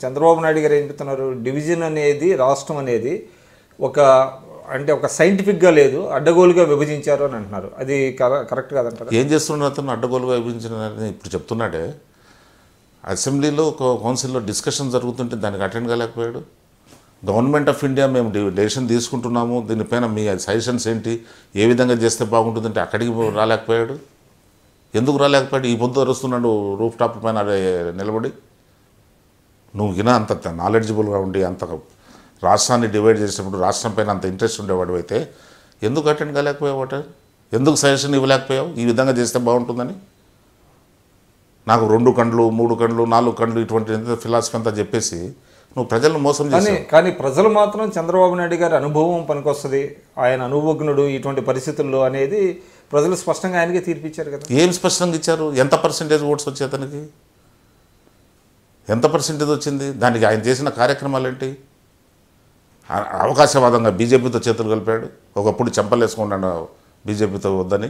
చంద్రబాబు నాయుడు గారు ఏం చెప్తున్నారు, డివిజన్ అనేది రాష్ట్రం అనేది ఒక అంటే ఒక సైంటిఫిక్గా లేదు, అడ్డగోలుగా విభజించారు అని అంటున్నారు. అది కరెక్ట్ కాదంటారు? ఏం చేస్తున్నారు అతను? అడ్డగోలుగా విభజించిన ఇప్పుడు చెప్తున్నాడే. అసెంబ్లీలో ఒక కౌన్సిల్లో డిస్కషన్ జరుగుతుంటే దానికి అటెండ్ కాలేకపోయాడు. గవర్నమెంట్ ఆఫ్ ఇండియా మేము డెసిషన్ తీసుకుంటున్నాము, దీనిపైన మీ సజెషన్స్ ఏంటి, ఏ విధంగా చేస్తే బాగుంటుందంటే అక్కడికి రాలేకపోయాడు. ఎందుకు రాలేకపోయాడు? ఈ పొద్దు అరుస్తున్నాడు రూఫ్ టాప్ పైన నిలబడి. నువ్వు గిన అంత నాలెడ్జిబుల్గా ఉండి అంత రాష్ట్రాన్ని డివైడ్ చేసినప్పుడు రాష్ట్రం పైన అంత ఇంట్రెస్ట్ ఉండేవాడు అయితే ఎందుకు అటెండ్ కాలేకపోయావు? ఎందుకు సజెషన్ ఇవ్వలేకపోయావు ఈ విధంగా చేస్తే బాగుంటుందని? నాకు 2 కండ్లు 3 కండ్లు 4 కండ్లు ఇటువంటి ఫిలాసఫీ అంతా చెప్పేసి నువ్వు ప్రజలను మోసం చేసి. కానీ ప్రజలు మాత్రం చంద్రబాబు నాయుడు గారి అనుభవం పనికొస్తుంది, ఆయన అనుభవజ్ఞుడు ఇటువంటి పరిస్థితుల్లో అనేది ప్రజలు స్పష్టంగా ఆయనకే తీర్పిచ్చారు కదా. ఏం స్పష్టంగా ఇచ్చారు? ఎంత పర్సెంటేజ్ ఓట్స్ వచ్చాయి అతనికి? ఎంత పర్సెంటేజ్ వచ్చింది? దానికి ఆయన చేసిన కార్యక్రమాలు ఏంటి? అవకాశవాదంగా బీజేపీతో చేతులు కలిపాడు. ఒకప్పుడు చెంపలేసుకున్నాడు బీజేపీతో వద్దని.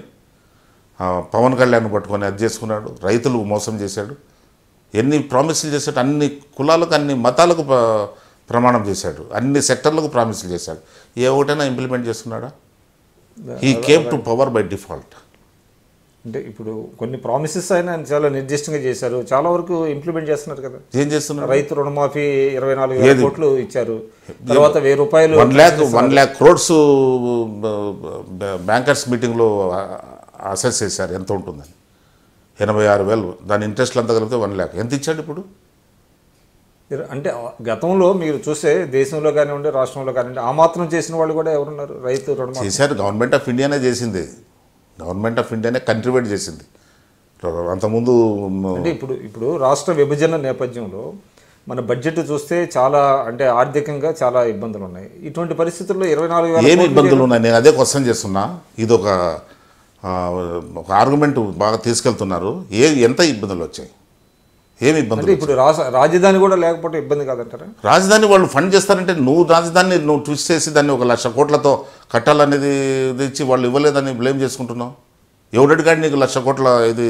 పవన్ కళ్యాణ్ పట్టుకొని అది చేసుకున్నాడు. రైతులు మోసం చేశాడు. ఎన్ని ప్రామిసులు చేశాడు? అన్ని కులాలకు అన్ని మతాలకు ప్రమాణం చేశాడు. అన్ని సెక్టర్లకు ప్రామిసులు చేశాడు. ఏ ఒకటైనా ఇంప్లిమెంట్ చేస్తున్నాడా? He came to power by default. అంటే ఇప్పుడు కొన్ని ప్రామిసెస్ ఆయన చాలా నిర్దిష్టంగా చేశారు, చాలా వరకు ఇంప్లిమెంట్ చేస్తున్నారు కదా. ఏం చేస్తున్నారు? రైతు రుణమాఫీ 24,000 కోట్లు ఇచ్చారు. తర్వాత 1,000 రూపాయలు 1 lakh crores బ్యాంకర్స్ మీటింగ్లో అసెస్ చేశారు ఎంత ఉంటుందని. 86,000. దాని ఇంట్రెస్ట్లు అంతా కలిపితే 1 lakh. ఎంత ఇచ్చాడు ఇప్పుడు? అంటే గతంలో మీరు చూస్తే దేశంలో కానివ్వండి రాష్ట్రంలో కానివ్వండి ఆ మాత్రం చేసిన వాళ్ళు కూడా ఎవరున్నారు? రైతు రుణమాఫీ చేశారు. గవర్నమెంట్ ఆఫ్ ఇండియానే చేసింది. గవర్నమెంట్ ఆఫ్ ఇండియానే కంట్రిబ్యూట్ చేసింది అంతకుముందు. అంటే ఇప్పుడు రాష్ట్ర విభజన నేపథ్యంలో మన బడ్జెట్ చూస్తే చాలా అంటే ఆర్థికంగా చాలా ఇబ్బందులు ఉన్నాయి. ఇటువంటి పరిస్థితుల్లో 24,000 ఏమి ఇబ్బందులు ఉన్నాయి? నేను అదే క్వశ్చన్ చేస్తున్నా. ఇది ఒక ఆర్గ్యుమెంట్ బాగా తీసుకెళ్తున్నారు. ఎంత ఇబ్బందులు వచ్చాయి? ఏమి ఇబ్బందులు? ఇప్పుడు రాజధాని కూడా లేకపోతే ఇబ్బంది కాదంటారా? రాజధాని వాళ్ళు ఫండ్ చేస్తారంటే నువ్వు రాజధాని ట్విస్ట్ చేసి దాన్ని 1,00,000 కోట్లతో కట్టాలనేది ఇచ్చి వాళ్ళు ఇవ్వలేదని బ్లేమ్ చేసుకుంటున్నావు. ఎవరెడ్డి గాడి నీకు 1,00,000 కోట్ల ఇది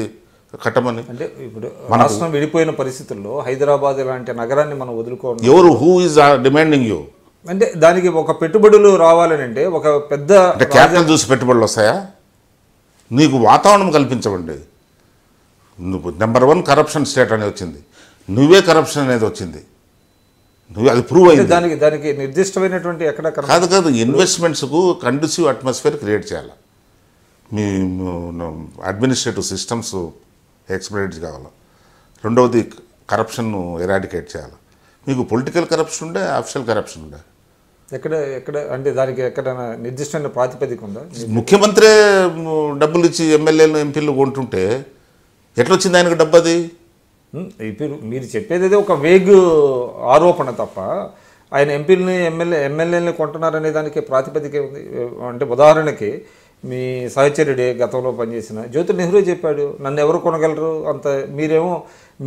కట్టమని? అంటే ఇప్పుడు రాష్ట్రం విడిపోయిన పరిస్థితుల్లో హైదరాబాద్ లాంటి నగరాన్ని మనం వదులుకోవాలి. ఎవరు హూ ఈజ్ డిమాండింగ్ యూ? అంటే దానికి ఒక పెట్టుబడులు రావాలని అంటే ఒక పెద్ద క్యాపిటల్ చూసి పెట్టుబడులు వస్తాయా? నీకు వాతావరణం కల్పించవండి. నువ్వు నెంబర్ 1 కరప్షన్ స్టేట్ అనేది వచ్చింది. నువ్వే కరప్షన్ అనేది వచ్చింది. నువ్వు అది ప్రూవ్ అయింది. దానికి నిర్దిష్టమైనటువంటి ఎక్కడ కాదు ఇన్వెస్ట్మెంట్స్కు కండ్యూసివ్ అట్మాస్ఫియర్ క్రియేట్ చేయాలి. మీ అడ్మినిస్ట్రేటివ్ సిస్టమ్స్ ఎక్స్పర్ట్స్ కావాలి. రెండవది కరప్షన్ను ఎరాడికేట్ చేయాలి. మీకు పొలిటికల్ కరప్షన్ ఉండే, అఫిషియల్ కరప్షన్ ఉండే. ఎక్కడ అంటే దానికి ఎక్కడైనా నిర్దిష్టమైన ప్రాతిపదిక ఉందా? ముఖ్యమంత్రి డబ్బులు ఇచ్చి ఎమ్మెల్యేలు ఎంపీలు కొంటుంటే ఎట్లొచ్చింది ఆయనకు డబ్బు? అది ఇప్పుడు మీరు చెప్పేది ఒక వేగ్ ఆరోపణ తప్ప ఆయన ఎంపీలని ఎమ్మెల్యేలని కొంటున్నారనే దానికి ప్రాతిపదిక ఉంది. అంటే ఉదాహరణకి మీ సహచరుడే గతంలో పనిచేసిన జ్యోతి నెహ్రూ చెప్పాడు, నన్ను ఎవరు కొనగలరు అంత,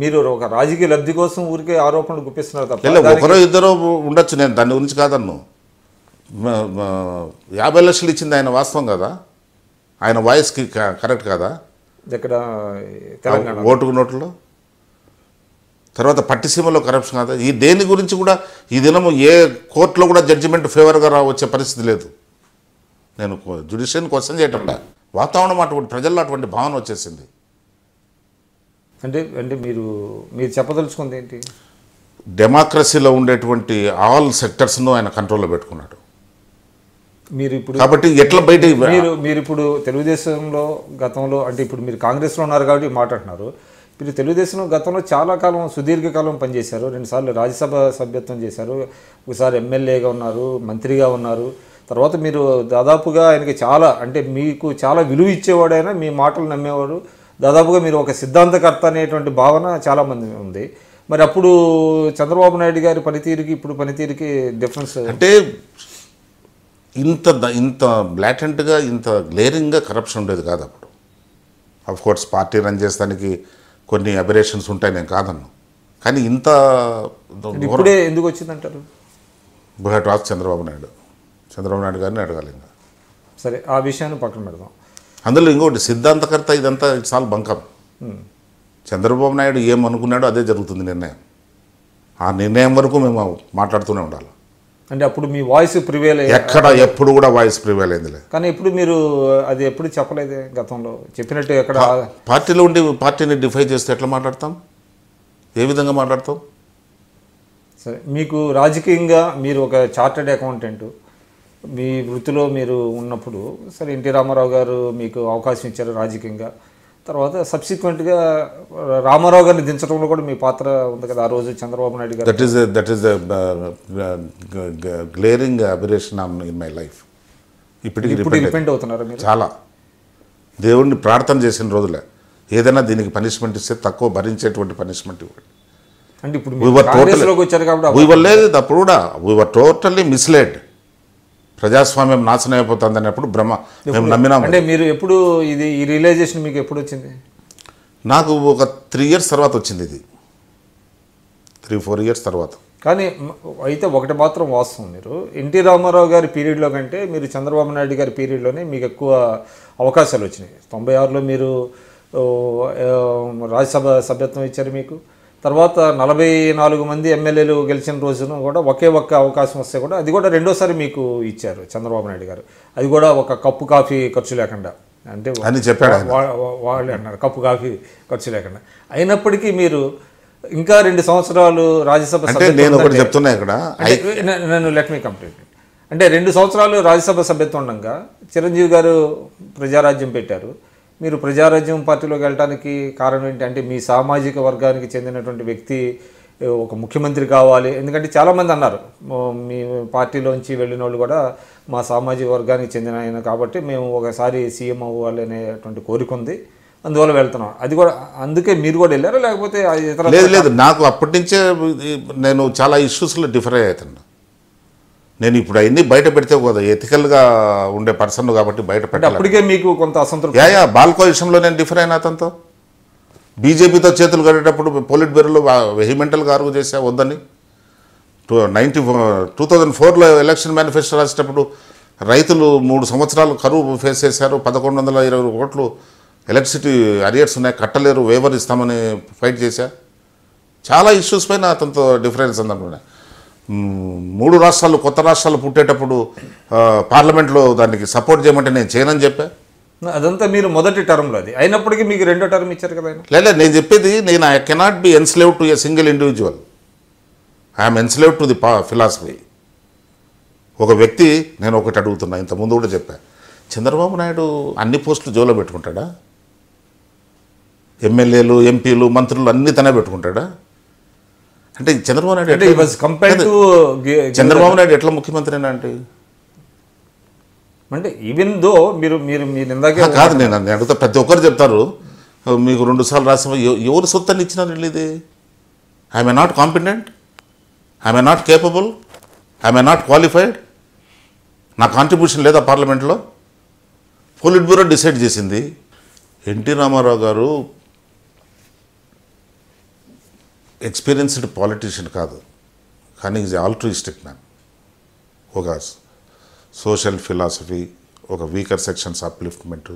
మీరు ఒక రాజకీయ లబ్ధి కోసం ఊరికే ఆరోపణలు గుప్పిస్తున్నారు తప్ప. ఒకరో ఇద్దరు ఉండొచ్చు, నేను దాని గురించి కాదన్ను. 50 లక్షలు ఇచ్చింది ఆయన వాస్తవం కదా? ఆయన వాయిస్కి కరెక్ట్ కాదా? ఇక్కడ తెలంగాణ ఓటుకు నోట్లో తర్వాత పట్టిసీమలో కరప్షన్ కాదా? ఈ దేని గురించి కూడా ఈ దినము ఏ కోర్టులో కూడా జడ్జిమెంట్ ఫేవర్గా వచ్చే పరిస్థితి లేదు. నేను జ్యుడిషియల్ని క్వశ్చన్ చేయటంలా, వాతావరణం అటువంటి ప్రజల్లో అటువంటి భావన వచ్చేసింది. అంటే మీరు చెప్పదలుచుకుంది ఏంటి? డెమోక్రసీలో ఉండేటువంటి ఆల్ సెక్టర్స్ను ఆయన కంట్రోల్లో పెట్టుకున్నాడు. మీరు ఇప్పుడు కాబట్టి ఎట్లా బయట మీరు ఇప్పుడు తెలుగుదేశంలో గతంలో అంటే ఇప్పుడు మీరు కాంగ్రెస్లో ఉన్నారు కాబట్టి మాట్లాడుతున్నారు. మీరు తెలుగుదేశంలో గతంలో చాలా కాలం సుదీర్ఘకాలం పనిచేశారు. 2 సార్లు రాజ్యసభ సభ్యత్వం చేశారు, ఒకసారి ఎమ్మెల్యేగా ఉన్నారు, మంత్రిగా ఉన్నారు. తర్వాత మీరు దాదాపుగా ఆయనకి చాలా అంటే మీకు చాలా విలువ ఇచ్చేవాడైనా మీ మాటలు నమ్మేవాడు. దాదాపుగా మీరు ఒక సిద్ధాంతకర్త అనేటువంటి భావన చాలామంది ఉంది. మరి అప్పుడు చంద్రబాబు నాయుడు గారి పనితీరుకి ఇప్పుడు పనితీరుకి డిఫరెన్స్ అంటే ఇంత బ్లాటెంట్గా ఇంత గ్లేరింగ్గా కరప్షన్ ఉండేది కాదు అప్పుడు. అఫ్కోర్స్ పార్టీ రన్ చేస్తానికి కొన్ని అబరేషన్స్ ఉంటాయి, నేను కాదన్ను. కానీ ఇంత ఇప్పుడే ఎందుకు వచ్చిందంటారు? బుహాట్ వాస్ చంద్రబాబు నాయుడు గారిని అడగాలి. ఇంకా సరే, ఆ విషయాన్ని పక్కన పెడదాం. అందులో ఇంకోటి సిద్ధాంతకర్త ఇదంతా ఇట్స్ ఆల్ బంకం. చంద్రబాబు నాయుడు ఏమనుకున్నాడో అదే జరుగుతుంది నిర్ణయం. ఆ నిర్ణయం వరకు మేము మాట్లాడుతూనే ఉండాలి. అంటే అప్పుడు మీ వాయిస్ ప్రివేల్ ఎక్కడ ఎప్పుడు కూడా వాయిస్ ప్రివేల్ అయిందిలే. కానీ ఇప్పుడు మీరు అది ఎప్పుడు చెప్పలేదే గతంలో చెప్పినట్టు ఎక్కడ పార్టీలో ఉండి పార్టీని డిఫై చేస్తే ఎట్లా మాట్లాడతాం, ఏ విధంగా మాట్లాడతాం? సరే, మీకు రాజకీయంగా మీరు ఒక చార్టెడ్ అకౌంటెంట్, మీ వృత్తిలో మీరు ఉన్నప్పుడు సరే ఎన్టీ రామారావు గారు మీకు అవకాశం ఇచ్చారు రాజకీయంగా. తర్వాత సబ్సిక్వెంట్గా రామారావు గారిని దించడంలో కూడా మీ పాత్ర ఉంది కదా ఆ రోజు చంద్రబాబు నాయుడు గారు. That is glaring aberration in my life. ఇప్పుడు రిపెంట్ అవుతున్నారు మీరు? చాలా దేవుడిని ప్రార్థన చేసిన రోజులే ఏదైనా దీనికి పనిష్మెంట్ ఇస్తే తక్కువ భరించేటువంటి పనిష్మెంట్ ఇవ్వండి. అంటే ఇప్పుడు కాంగ్రెస్లోకి వచ్చారు కాబట్టి లేదు అప్పుడు కూడా వీఆర్ టోటల్లీ మిస్లెడ్. ప్రజాస్వామ్యం నాశనం అయిపోతుంది అన్నప్పుడు బ్రహ్మ మేము నమ్మినాము. అంటే మీరు ఎప్పుడు ఇది ఈ రియలైజేషన్ మీకు ఎప్పుడు వచ్చింది? నాకు ఒక 3 years తర్వాత వచ్చింది, ఇది 3-4 years తర్వాత. కానీ అయితే ఒకటి మాత్రం వాస్తవం, మీరు ఎన్టీ రామారావు గారి పీరియడ్లో కంటే మీరు చంద్రబాబు నాయుడు గారి పీరియడ్లోనే మీకు ఎక్కువ అవకాశాలు వచ్చినాయి. 96లో మీరు రాజ్యసభ సభ్యత్వం ఇచ్చారు మీకు. తర్వాత 44 మంది ఎమ్మెల్యేలు గెలిచిన రోజున కూడా ఒకే ఒక్క అవకాశం వస్తే కూడా అది కూడా రెండోసారి మీకు ఇచ్చారు చంద్రబాబు నాయుడు గారు. అది కూడా ఒక కప్పు కాఫీ ఖర్చు లేకుండా, అంటే అని చెప్పాడు వాళ్ళే అన్నారు కప్పు కాఫీ ఖర్చు లేకుండా. అయినప్పటికీ మీరు ఇంకా 2 సంవత్సరాలు రాజ్యసభ నేను ఒకటి చెప్తున్నా ఇక్కడ, నేను లెట్ మీ కంప్లీట్. అంటే 2 సంవత్సరాలు రాజ్యసభ సభ్యత్వం ఉండగా చిరంజీవి గారు ప్రజారాజ్యం పెట్టారు. మీరు ప్రజారాజ్యం పార్టీలోకి వెళ్ళడానికి కారణం ఏంటంటే మీ సామాజిక వర్గానికి చెందినటువంటి వ్యక్తి ఒక ముఖ్యమంత్రి కావాలి. ఎందుకంటే చాలామంది అన్నారు మీ పార్టీలోంచి వెళ్ళిన వాళ్ళు కూడా మా సామాజిక వర్గానికి చెందిన ఆయన కాబట్టి మేము ఒకసారి సీఎం అవ్వాలి అనేటువంటి కోరిక ఉంది, అందువల్ల వెళ్తున్నాం. అది కూడా అందుకే మీరు కూడా వెళ్ళారా లేకపోతే ఇతర? లేదు, నాకు అప్పటి నుంచే నేను చాలా ఇష్యూస్లో డిఫర్ అవుతాను. నేను ఇప్పుడు అవన్నీ బయట పెడితే కదా ఎథికల్గా ఉండే పర్సన్ కాబట్టి బయట పెట్టాలి. అప్పటికే మీకు కొంత అసంతృప్తి? బాల్కో విషయంలో నేను డిఫర్ అయినా అతనితో. బీజేపీతో చేతులు కట్టేటప్పుడు పొలిట్ బ్యూరోలో వెహిమెంటల్గా ఆర్గ్యూ చేసా వద్దని. 2004లో ఎలక్షన్ మేనిఫెస్టో రాసేటప్పుడు రైతులు 3 సంవత్సరాలు కరువు ఫేస్ చేశారు, 1120 కోట్లు ఎలక్ట్రిసిటీ అరియర్స్ ఉన్నాయి, కట్టలేరు, వేవర్ ఇస్తామని ఫైట్ చేశా. చాలా ఇష్యూస్ పైన అతనితో డిఫరెన్స్ ఉందనుకున్నా. 3 రాష్ట్రాలు కొత్త రాష్ట్రాలు పుట్టేటప్పుడు పార్లమెంట్లో దానికి సపోర్ట్ చేయమంటే నేను చేయనని చెప్పా. అదంతా మీరు మొదటి టర్మ్లో, అది అయినప్పటికీ మీకు 2వ టర్మ్ ఇచ్చారు కదా. లేదా నేను చెప్పేది, నేను I cannot be enslave to a single individual, I'm enslave to the philosophy. ఒక వ్యక్తి, నేను ఒకటి అడుగుతున్నా, ఇంతకుముందు కూడా చెప్పా, చంద్రబాబు నాయుడు అన్ని పోస్టులు జోలో పెట్టుకుంటాడా? ఎమ్మెల్యేలు, ఎంపీలు, మంత్రులు అన్ని తనే పెట్టుకుంటాడా? అంటే చంద్రబాబు నాయుడు ఎట్లా ముఖ్యమంత్రి అంటే ఈవెన్ దో మీరు ఇందాకే కాదు, నేను అడుగుతా, ప్రతి ఒక్కరు చెప్తారు మీకు 2 సార్లు రాసిన ఎవరు సొత్తని ఇచ్చినారు ఇది? I'm not competent, I'm not capable, I'm not qualified, నా కాంట్రిబ్యూషన్ లేదా పార్లమెంట్లో? పొలిట్ బ్యూరో డిసైడ్ చేసింది. ఎన్టీ రామారావు గారు ఎక్స్పీరియన్స్డ్ పాలిటీషియన్ కాదు, కానీ ఈజ్ ఆల్ట్రూయిస్టిక్ మ్యాన్. ఒక సోషల్ ఫిలాసఫీ, ఒక వీకర్ సెక్షన్స్ అప్లిఫ్ట్మెంట్,